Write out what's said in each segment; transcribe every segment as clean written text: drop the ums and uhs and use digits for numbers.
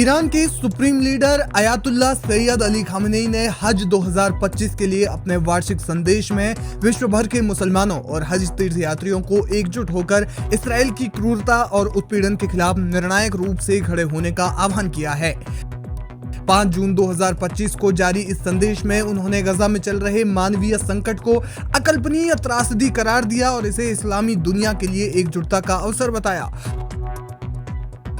Iran के supreme leader Ayatollah Syed Ali Khamenei ने हज 2025 के लिए अपने वार्षिक संदेश में विश्व भर के मुसलमानों और हज तीर्थयात्रियों को एकजुट होकर इसराइल की क्रूरता और उत्पीड़न के खिलाफ निर्णायक रूप से खड़े होने का आह्वान किया है। 5 जून 2025 को जारी इस संदेश में उन्होंने गजा में चल रहे मानवीय संकट को अकल्पनीय त्रासदी करार दिया और इसे इस्लामी दुनिया के लिए एकजुटता का अवसर बताया।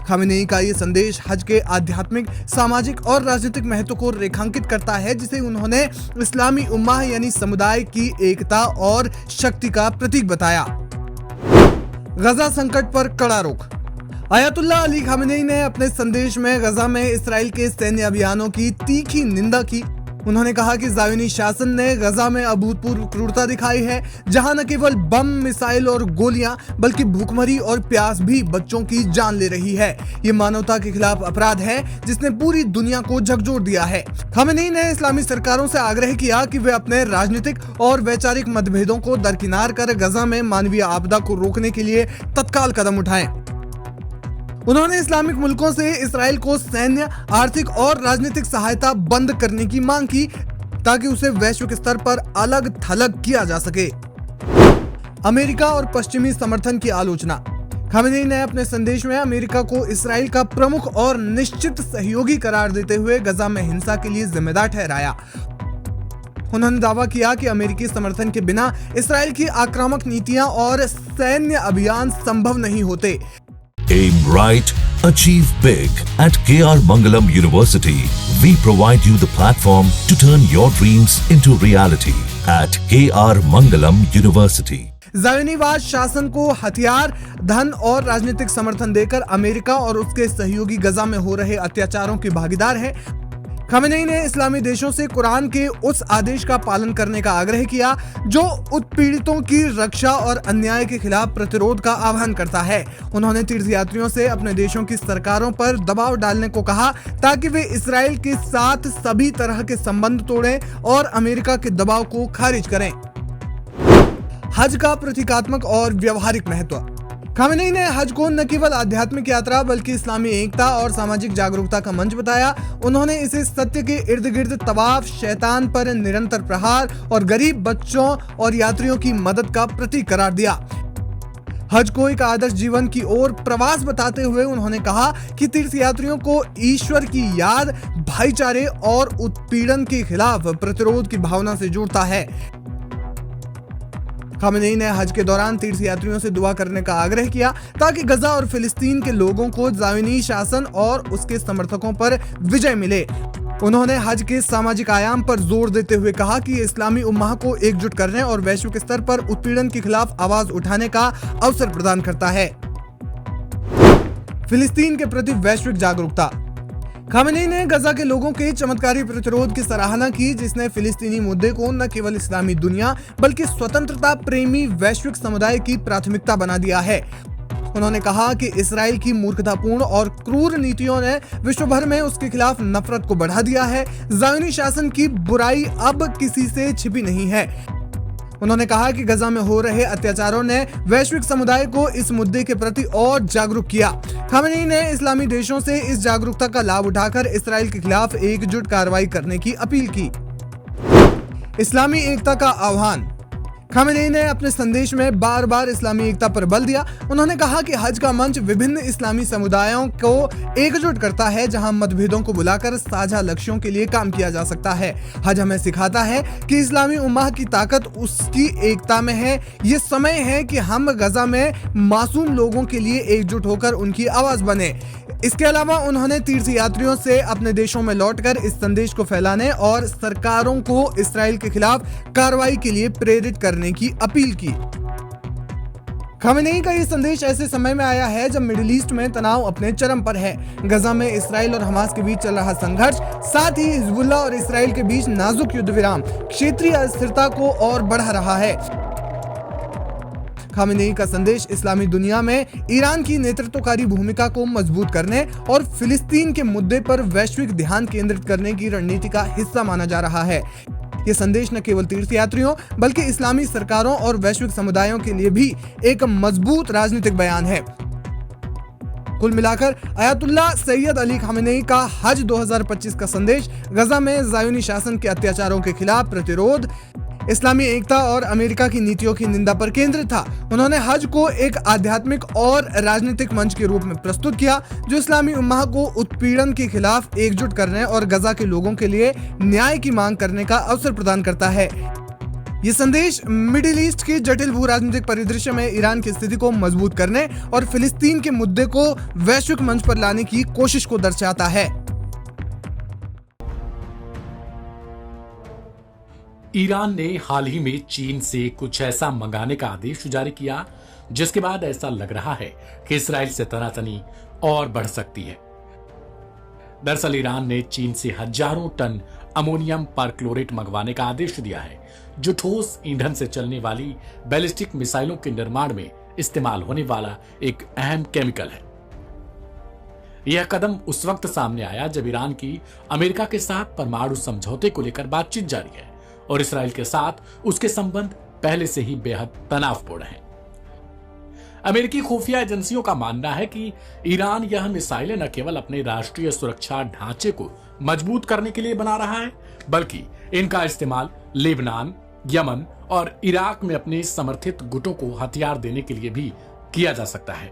खामेनी का ये संदेश हज के आध्यात्मिक, सामाजिक और राजनीतिक महत्व को रेखांकित करता है, जिसे उन्होंने इस्लामी उम्मा यानी समुदाय की एकता और शक्ति का प्रतीक बताया। गजा संकट पर कड़ा रोक। अयातुल्ला अली खामेनी ने अपने संदेश में गजा में इसराइल के सैन्य अभियानों की तीखी निंदा की। उन्होंने कहा कि ज़ायोनी शासन ने गजा में अभूतपूर्व क्रूरता दिखाई है, जहां न केवल बम, मिसाइल और गोलियां बल्कि भूखमरी और प्यास भी बच्चों की जान ले रही है। ये मानवता के खिलाफ अपराध है जिसने पूरी दुनिया को झकझोर दिया है। खामेनी ने इस्लामी सरकारों से आग्रह किया कि वे अपने राजनीतिक और वैचारिक मतभेदों को दरकिनार कर गजा में मानवीय आपदा को रोकने के लिए तत्काल कदम उठाएं। उन्होंने इस्लामिक मुल्कों से इसराइल को सैन्य, आर्थिक और राजनीतिक सहायता बंद करने की मांग की ताकि उसे वैश्विक स्तर पर अलग थलग किया जा सके। अमेरिका और पश्चिमी समर्थन की आलोचना। खामेनी ने अपने संदेश में अमेरिका को इसराइल का प्रमुख और निश्चित सहयोगी करार देते हुए गजा में हिंसा के लिए जिम्मेदार ठहराया। उन्होंने दावा किया कि अमेरिकी समर्थन के बिना इसराइल की आक्रामक नीतियां और सैन्य अभियान संभव नहीं होते। Aim right, achieve big. At KR Mangalam University, we provide you the platform to turn your dreams into reality. At KR Mangalam University. ज़ायोनीवाद शासन को हथियार, धन और राजनीतिक समर्थन देकर अमेरिका और उसके सहयोगी गजा में हो रहे अत्याचारों की भागीदार है। खामेनी ने इस्लामी देशों से कुरान के उस आदेश का पालन करने का आग्रह किया जो उत्पीड़ितों की रक्षा और अन्याय के खिलाफ प्रतिरोध का आह्वान करता है। उन्होंने तीर्थयात्रियों से अपने देशों की सरकारों पर दबाव डालने को कहा ताकि वे इसराइल के साथ सभी तरह के संबंध तोड़ें और अमेरिका के दबाव को खारिज करें। हज का प्रतीकात्मक और व्यवहारिक महत्व। खामेनी ने हज को न केवल आध्यात्मिक यात्रा बल्कि इस्लामी एकता और सामाजिक जागरूकता का मंच बताया। उन्होंने इसे सत्य के इर्द गिर्द तवाफ, शैतान पर निरंतर प्रहार और गरीब बच्चों और यात्रियों की मदद का प्रतीक करार दिया। हज को एक आदर्श जीवन की ओर प्रवास बताते हुए उन्होंने कहा कि तीर्थयात्रियों को ईश्वर की याद, भाईचारे और उत्पीड़न के खिलाफ प्रतिरोध की भावना से जोड़ता है। खामेनी ने हज के दौरान तीर्थयात्रियों से दुआ करने का आग्रह किया ताकि गजा और फिलिस्तीन के लोगों को ज़ायोनी शासन और उसके समर्थकों पर विजय मिले। उन्होंने हज के सामाजिक आयाम पर जोर देते हुए कहा कि इस्लामी उम्मा को एकजुट करने और वैश्विक स्तर पर उत्पीड़न के खिलाफ आवाज उठाने का अवसर प्रदान करता है। फिलिस्तीन के प्रति वैश्विक जागरूकता। खामेनी ने गजा के लोगों के चमत्कारी प्रतिरोध की सराहना की, जिसने फिलिस्तीनी मुद्दे को न केवल इस्लामी दुनिया बल्कि स्वतंत्रता प्रेमी वैश्विक समुदाय की प्राथमिकता बना दिया है। उन्होंने कहा कि इसराइल की मूर्खतापूर्ण और क्रूर नीतियों ने विश्व भर में उसके खिलाफ नफरत को बढ़ा दिया है। ज़ायोनी शासन की बुराई अब किसी से छिपी नहीं है। उन्होंने कहा कि गजा में हो रहे अत्याचारों ने वैश्विक समुदाय को इस मुद्दे के प्रति और जागरूक किया। खामेनी ने इस्लामी देशों से इस जागरूकता का लाभ उठाकर इसराइल के खिलाफ एकजुट कार्रवाई करने की अपील की। इस्लामी एकता का आह्वान। खामेनी ने अपने संदेश में बार बार इस्लामी एकता पर बल दिया। उन्होंने कहा कि हज का मंच विभिन्न इस्लामी समुदायों को एकजुट करता है, जहां मतभेदों को बुलाकर साझा लक्ष्यों के लिए काम किया जा सकता है। हज हमें सिखाता है कि इस्लामी उम्मा की ताकत उसकी एकता में है। ये समय है कि हम गजा में मासूम लोगों के लिए एकजुट होकर उनकी आवाज बने। इसके अलावा उन्होंने तीर्थयात्रियों से अपने देशों में लौटकर इस संदेश को फैलाने और सरकारों को इसराइल के खिलाफ कार्रवाई के लिए प्रेरित करने की अपील की। खामेनी का ये संदेश ऐसे समय में आया है जब मिडिल ईस्ट में तनाव अपने चरम पर है। गजा में इसराइल और हमास के बीच चल रहा संघर्ष, साथ ही हिजबुल्लाह और इसराइल के बीच नाजुक युद्ध विराम क्षेत्रीय अस्थिरता को और बढ़ा रहा है। खामेनी का संदेश इस्लामी दुनिया में ईरान की नेतृत्वकारी भूमिका को मजबूत करने और फिलिस्तीन के मुद्दे पर वैश्विक ध्यान केंद्रित करने की रणनीति का हिस्सा माना जा रहा है। ये संदेश न केवल तीर्थयात्रियों बल्कि इस्लामी सरकारों और वैश्विक समुदायों के लिए भी एक मजबूत राजनीतिक बयान है। कुल मिलाकर अयातुल्ला सैयद अली खामेनेई का हज 2025 का संदेश गजा में ज़ायोनी शासन के अत्याचारों के खिलाफ प्रतिरोध, इस्लामी एकता और अमेरिका की नीतियों की निंदा पर केंद्रित था। उन्होंने हज को एक आध्यात्मिक और राजनीतिक मंच के रूप में प्रस्तुत किया जो इस्लामी उम्मा को उत्पीड़न के खिलाफ एकजुट करने और गजा के लोगों के लिए न्याय की मांग करने का अवसर प्रदान करता है। ये संदेश मिडिल ईस्ट के जटिल भू राजनीतिक परिदृश्य में ईरान की स्थिति को मजबूत करने और फिलिस्तीन के मुद्दे को वैश्विक मंच पर लाने की कोशिश को दर्शाता है। ईरान ने हाल ही में चीन से कुछ ऐसा मंगाने का आदेश जारी किया जिसके बाद ऐसा लग रहा है कि इसराइल से तनातनी और बढ़ सकती है। दरअसल ईरान ने चीन से हजारों टन अमोनियम परक्लोरेट मंगवाने का आदेश दिया है जो ठोस ईंधन से चलने वाली बैलिस्टिक मिसाइलों के निर्माण में इस्तेमाल होने वाला एक अहम केमिकल है। यह कदम उस वक्त सामने आया जब ईरान की अमेरिका के साथ परमाणु समझौते को लेकर बातचीत जारी है और इसराइल के साथ उसके संबंध पहले से ही बेहद तनावपूर्ण हैं। अमेरिकी खुफिया एजेंसियों का मानना है कि ईरान यह मिसाइलें न केवल अपने राष्ट्रीय सुरक्षा ढांचे को मजबूत करने के लिए बना रहा है बल्कि इनका इस्तेमाल लेबनान, यमन और इराक में अपने समर्थित गुटों को हथियार देने के लिए भी किया जा सकता है।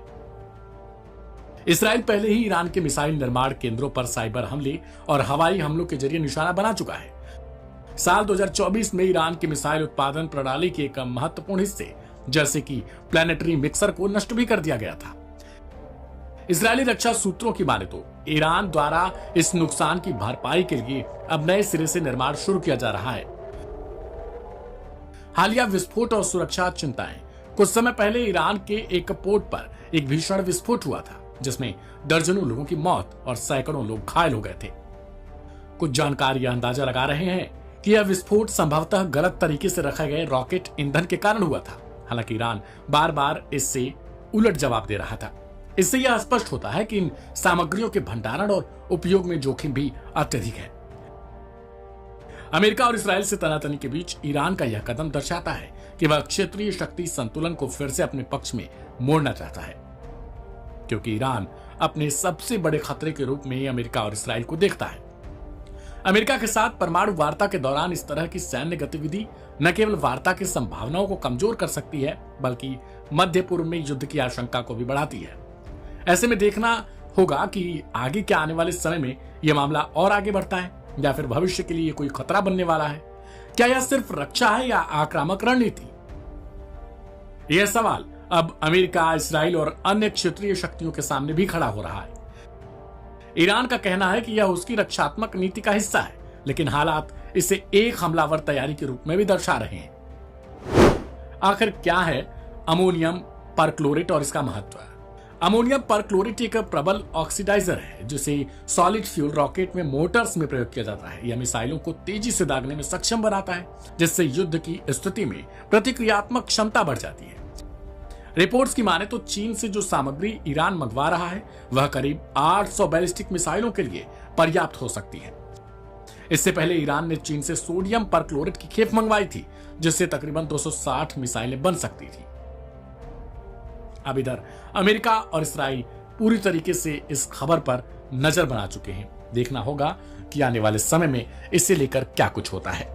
इसराइल पहले ही ईरान के मिसाइल निर्माण केंद्रों पर साइबर हमले और हवाई हमलों के जरिए निशाना बना चुका है। साल 2024 में ईरान की मिसाइल उत्पादन प्रणाली के एक महत्वपूर्ण हिस्से जैसे कि प्लैनेटरी मिक्सर को नष्ट भी कर दिया गया था। इजरायली रक्षा सूत्रों की माने तो ईरान द्वारा इस नुकसान की भरपाई के लिए अब नए सिरे से निर्माण शुरू किया जा रहा है। हालिया विस्फोट और सुरक्षा चिंताएं। कुछ समय पहले ईरान के एक पोर्ट पर एक भीषण विस्फोट हुआ था जिसमें दर्जनों लोगों की मौत और सैकड़ों लोग घायल हो गए थे। कुछ जानकार यह अंदाजा लगा रहे हैं कि यह विस्फोट संभवतः गलत तरीके से रखे गए रॉकेट ईंधन के कारण हुआ था। हालांकि ईरान बार बार इससे उलट जवाब दे रहा था। इससे यह स्पष्ट होता है कि इन सामग्रियों के भंडारण और उपयोग में जोखिम भी अत्यधिक है। अमेरिका और इसराइल से तनातनी के बीच ईरान का यह कदम दर्शाता है कि वह क्षेत्रीय शक्ति संतुलन को फिर से अपने पक्ष में मोड़ना चाहता है, क्योंकि ईरान अपने सबसे बड़े खतरे के रूप में अमेरिका और इसराइल को देखता है। अमेरिका के साथ परमाणु वार्ता के दौरान इस तरह की सैन्य गतिविधि न केवल वार्ता की संभावनाओं को कमजोर कर सकती है बल्कि मध्य पूर्व में युद्ध की आशंका को भी बढ़ाती है। ऐसे में देखना होगा कि आगे के आने वाले समय में यह मामला और आगे बढ़ता है या फिर भविष्य के लिए कोई खतरा बनने वाला है। क्या यह सिर्फ रक्षा है या आक्रामक रणनीति? यह सवाल अब अमेरिका, इसराइल और अन्य क्षेत्रीय शक्तियों के सामने भी खड़ा हो रहा है। ईरान का कहना है कि यह उसकी रक्षात्मक नीति का हिस्सा है, लेकिन हालात इसे एक हमलावर तैयारी के रूप में भी दर्शा रहे हैं। आखिर क्या है अमोनियम परक्लोरेट और इसका महत्व? अमोनियम परक्लोरेट एक प्रबल ऑक्सीडाइजर है जिसे सॉलिड फ्यूल रॉकेट में मोटर्स में प्रयोग किया जाता है। यह मिसाइलों को तेजी से दागने में सक्षम बनाता है जिससे युद्ध की स्थिति में प्रतिक्रियात्मक क्षमता बढ़ जाती है। रिपोर्ट्स की माने तो चीन से जो सामग्री ईरान मंगवा रहा है वह करीब 800 बैलिस्टिक मिसाइलों के लिए पर्याप्त हो सकती है। इससे पहले ईरान ने चीन से सोडियम परक्लोरेट की खेप मंगवाई थी जिससे तकरीबन 260 मिसाइलें बन सकती थी। अब इधर अमेरिका और इसराइल पूरी तरीके से इस खबर पर नजर बना चुके हैं। देखना होगा कि आने वाले समय में इसे लेकर क्या कुछ होता है।